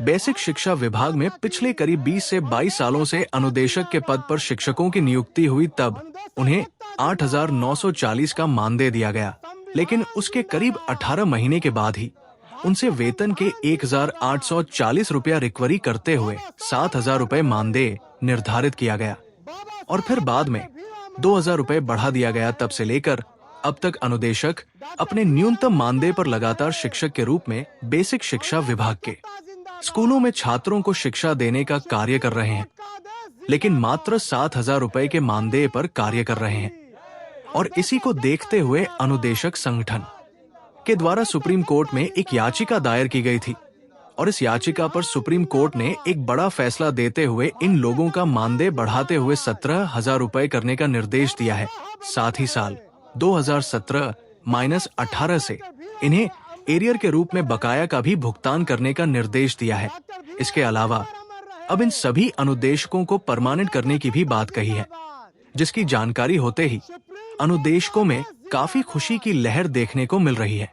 Basic शिक्षा विभाग में पिछले करीब 20 से 22 सालों से अनुदेशक के पद पर शिक्षकों की नियुक्ति हुई तब उन्हें 8,940 का मानदेय दिया गया, लेकिन उसके करीब 18 महीने के बाद ही उनसे वेतन के 1,840 रुपया रिकवरी करते हुए 7,000 रुपए मानदेय निर्धारित किया गया और फिर बाद में 2,000 रुपए बढ़ा दिया गया। तब से लेकर अब तक अनुदेशक अपने न्यूनतम मानदेय पर लगातार शिक्षक के रूप में बेसिक शिक्षा विभाग के स्कूलों में छात्रों को शिक्षा देने का कार्य कर रहे हैं, लेकिन मात्र 7,000 रुपए के मानदेय पर कार्य कर रहे हैं। और इसी को देखते हुए अनुदेशक संगठन के द्वारा सुप्रीम कोर्ट में एक याचिका दायर की गई थी और इस याचिका पर सुप्रीम कोर्ट ने एक बड़ा फैसला देते हुए इन लोगों का मानदेय बढ़ाते हुए 17,000 रुपए करने का निर्देश दिया है। साथ ही साल 2017-18 से इन्हें एरियर के रूप में बकाया का भी भुगतान करने का निर्देश दिया है। इसके अलावा अब इन सभी अनुदेशकों को परमानेंट करने की भी बात कही है, जिसकी जानकारी होते ही अनुदेशकों में काफी खुशी की लहर देखने को मिल रही है।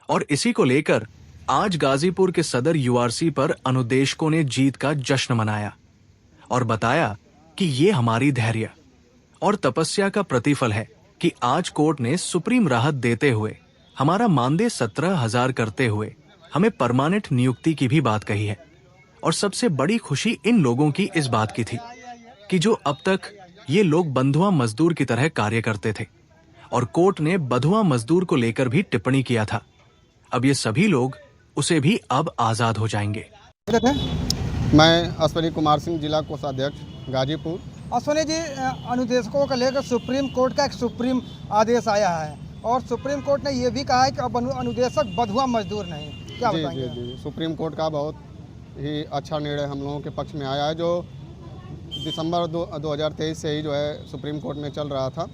और इसी को लेकर आज गाजीपुर के सदर यूआरसी पर अनुदेशकों ने जीत का जश्न मनाया और बताया कि ये हमारी धैर्य और तपस्या का प्रतिफल है कि आज कोर्ट ने सुप्रीम राहत देते हुए हमारा मानदेय 17,000 करते हुए हमें परमानेंट नियुक्ति की भी बात कही है। और सबसे बड़ी खुशी इन लोगों की इस बात की थी कि जो अब तक ये लोग बंधुआ मजदूर की तरह कार्य करते थे और कोर्ट ने बंधुआ मजदूर को लेकर भी टिप्पणी किया था, अब ये सभी लोग उसे भी अब आजाद हो जाएंगे। मैं अश्विनी कुमार सिंह, जिला कोषाध्यक्ष गाजीपुर। अश्विनी जी, अनुदेशकों को लेकर सुप्रीम कोर्ट का एक सुप्रीम आदेश आया है और सुप्रीम कोर्ट ने यह भी कहा है कि अब अनुदेशक बंधुआ मजदूर नहीं। क्या बताएंगे? जी, सुप्रीम कोर्ट का बहुत ही अच्छा निर्णय हम लोगों के पक्ष में आया है, जो दिसंबर 2023 से ही जो है सुप्रीम कोर्ट में चल रहा था।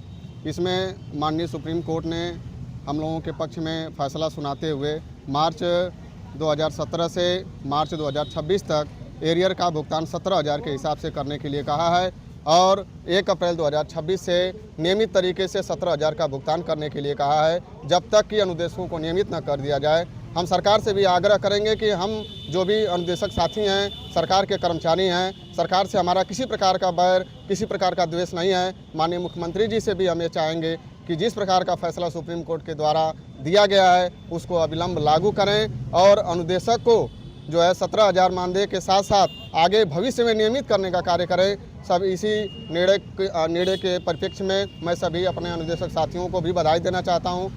इसमें माननीय सुप्रीम कोर्ट ने हम लोगों के पक्ष में फैसला सुनाते हुए मार्च 2017 से मार्च 2026 तक एरियर का भुगतान 17,000 के हिसाब से करने के लिए कहा है और 1 अप्रैल 2026 से नियमित तरीके से 17,000 का भुगतान करने के लिए कहा है। जब तक कि अनुदेशकों को नियमित न कर दिया जाए, हम सरकार से भी आग्रह करेंगे कि हम जो भी अनुदेशक साथी हैं, सरकार के कर्मचारी हैं, सरकार से हमारा किसी प्रकार का बैर, किसी प्रकार का द्वेष नहीं है। माननीय मुख्यमंत्री जी से भी हम ये चाहेंगे कि जिस प्रकार का फैसला सुप्रीम कोर्ट के द्वारा दिया गया है उसको अविलंब लागू करें और अनुदेशक को जो है 17,000 मानदेय के साथ साथ आगे भविष्य में नियमित करने का कार्य करें। सब इसी निर्णय के परिप्रेक्ष्य में मैं सभी अपने अनुदेशक साथियों को भी बधाई देना चाहता हूं,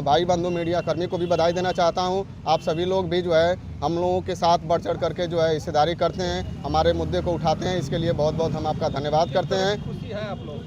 भाई बंधु मीडिया कर्मी को भी बधाई देना चाहता हूं। आप सभी लोग भी जो है हम लोगों के साथ बढ़ चढ़ करके जो है हिस्सेदारी करते हैं, हमारे मुद्दे को उठाते हैं, इसके लिए बहुत बहुत हम आपका धन्यवाद करते हैं। खुशी है आप लोगों को?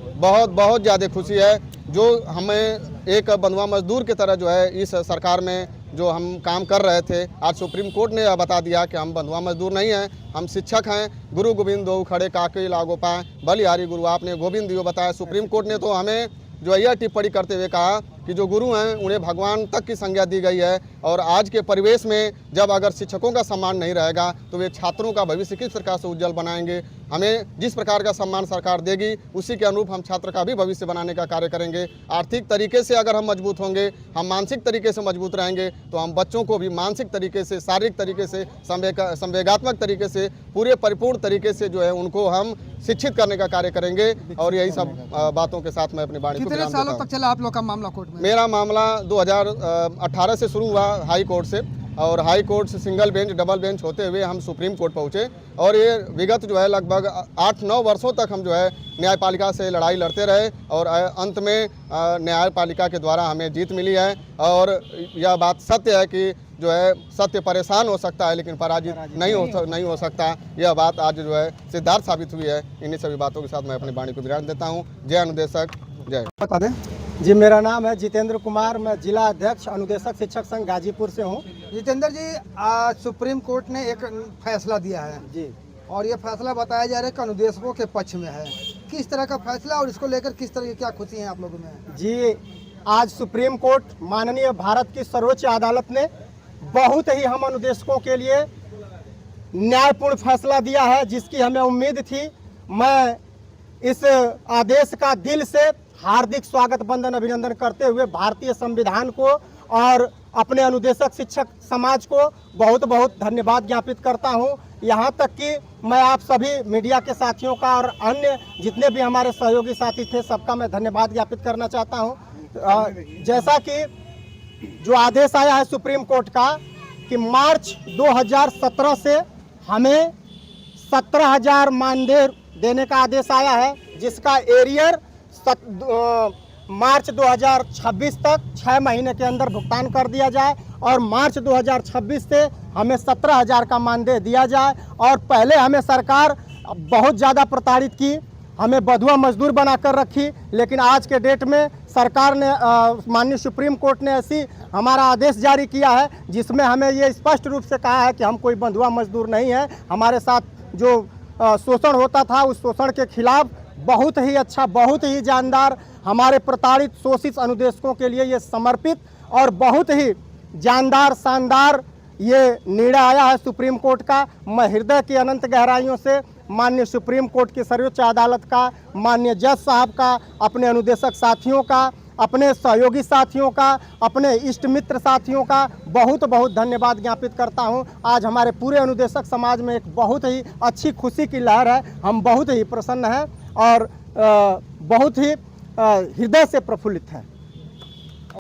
बहुत ज़्यादा खुशी है, जो हमें एक बंधुआ मजदूर की तरह जो है इस सरकार में जो हम काम कर रहे थे, आज सुप्रीम कोर्ट ने यह बता दिया कि हम बंधुआ मजदूर नहीं हैं, हम शिक्षक हैं। गुरु गोविंद दो खड़े काके लागो पाए, बलिहारी गुरु आपने गोविंद दियो बताया। सुप्रीम कोर्ट ने तो हमें जो यह टिप्पणी करते हुए कहा कि जो गुरु हैं उन्हें भगवान तक की संज्ञा दी गई है और आज के परिवेश में जब अगर शिक्षकों का सम्मान नहीं रहेगा तो वे छात्रों का भविष्य किस प्रकार से उज्जवल बनाएंगे। हमें जिस प्रकार का सम्मान सरकार देगी उसी के अनुरूप हम छात्र का भी भविष्य बनाने का कार्य करेंगे। आर्थिक तरीके से अगर हम मजबूत होंगे, हम मानसिक तरीके से मजबूत रहेंगे तो हम बच्चों को भी मानसिक तरीके से, शारीरिक तरीके से, संवेगात्मक तरीके से, पूरे परिपूर्ण तरीके से जो है उनको हम शिक्षित करने का कार्य करेंगे। और यही सब बातों के साथ मैं अपनी वाणी को कितने सालों तक चला आप लोग का मामला कोर्ट में? मेरा मामला 2018 से शुरू हुआ हाई कोर्ट से और हाई कोर्ट से सिंगल बेंच, डबल बेंच होते हुए हम सुप्रीम कोर्ट पहुंचे और ये विगत जो है लगभग 8-9 वर्षों तक हम जो है न्यायपालिका से लड़ाई लड़ते रहे और अंत में न्यायपालिका के द्वारा हमें जीत मिली है। और यह बात सत्य है कि जो है सत्य परेशान हो सकता है लेकिन पराजित नहीं हो सकता। यह बात आज जो है सिद्धार्थ साबित हुई है। इन्हीं सभी बातों के साथ मैं अपनी वाणी को विराम देता हूँ। जय अनुदेशक, जय। बता दें जी, मेरा नाम है जितेंद्र कुमार, मैं जिला अध्यक्ष अनुदेशक शिक्षक संघ गाजीपुर से हूँ। जितेंद्र जी, आज सुप्रीम कोर्ट ने एक फैसला दिया है जी और ये फैसला बताया जा रहा है कि अनुदेशकों के पक्ष में है। किस तरह का फैसला और इसको लेकर किस तरह की क्या खुशी है आप लोगों में? जी, आज सुप्रीम कोर्ट माननीय भारत की सर्वोच्च अदालत ने बहुत ही हम अनुदेशकों के लिए न्यायपूर्ण फैसला दिया है, जिसकी हमें उम्मीद थी। मैं इस आदेश का दिल से हार्दिक स्वागत, वंदन, अभिनंदन करते हुए भारतीय संविधान को और अपने अनुदेशक शिक्षक समाज को बहुत बहुत धन्यवाद ज्ञापित करता हूं। यहां तक कि मैं आप सभी मीडिया के साथियों का और अन्य जितने भी हमारे सहयोगी साथी थे सबका मैं धन्यवाद ज्ञापित करना चाहता हूं। जैसा कि जो आदेश आया है सुप्रीम कोर्ट का कि मार्च 2017 से हमें 17,000 मानदेय देने का आदेश आया है, जिसका एरियर मार्च 2026 तक 6 महीने के अंदर भुगतान कर दिया जाए और मार्च 2026 से हमें 17,000 का मानदेय दिया जाए। और पहले हमें सरकार बहुत ज़्यादा प्रताड़ित की, हमें बंधुआ मजदूर बनाकर रखी, लेकिन आज के डेट में सरकार ने माननीय सुप्रीम कोर्ट ने ऐसी हमारा आदेश जारी किया है जिसमें हमें ये स्पष्ट रूप से कहा है कि हम कोई बंधुआ मजदूर नहीं है। हमारे साथ जो शोषण होता था उस शोषण के खिलाफ बहुत ही अच्छा, बहुत ही जानदार, हमारे प्रताड़ित शोषित अनुदेशकों के लिए ये समर्पित और बहुत ही जानदार शानदार ये निर्णय आया है सुप्रीम कोर्ट का। मैं हृदय की अनंत गहराइयों से माननीय सुप्रीम कोर्ट की सर्वोच्च अदालत का, माननीय जज साहब का, अपने अनुदेशक साथियों का, अपने सहयोगी साथियों का, अपने इष्ट मित्र साथियों का बहुत बहुत धन्यवाद ज्ञापित करता हूं। आज हमारे पूरे अनुदेशक समाज में एक बहुत ही अच्छी खुशी की लहर है। हम बहुत ही प्रसन्न हैं और बहुत ही हृदय से प्रफुल्लित हैं।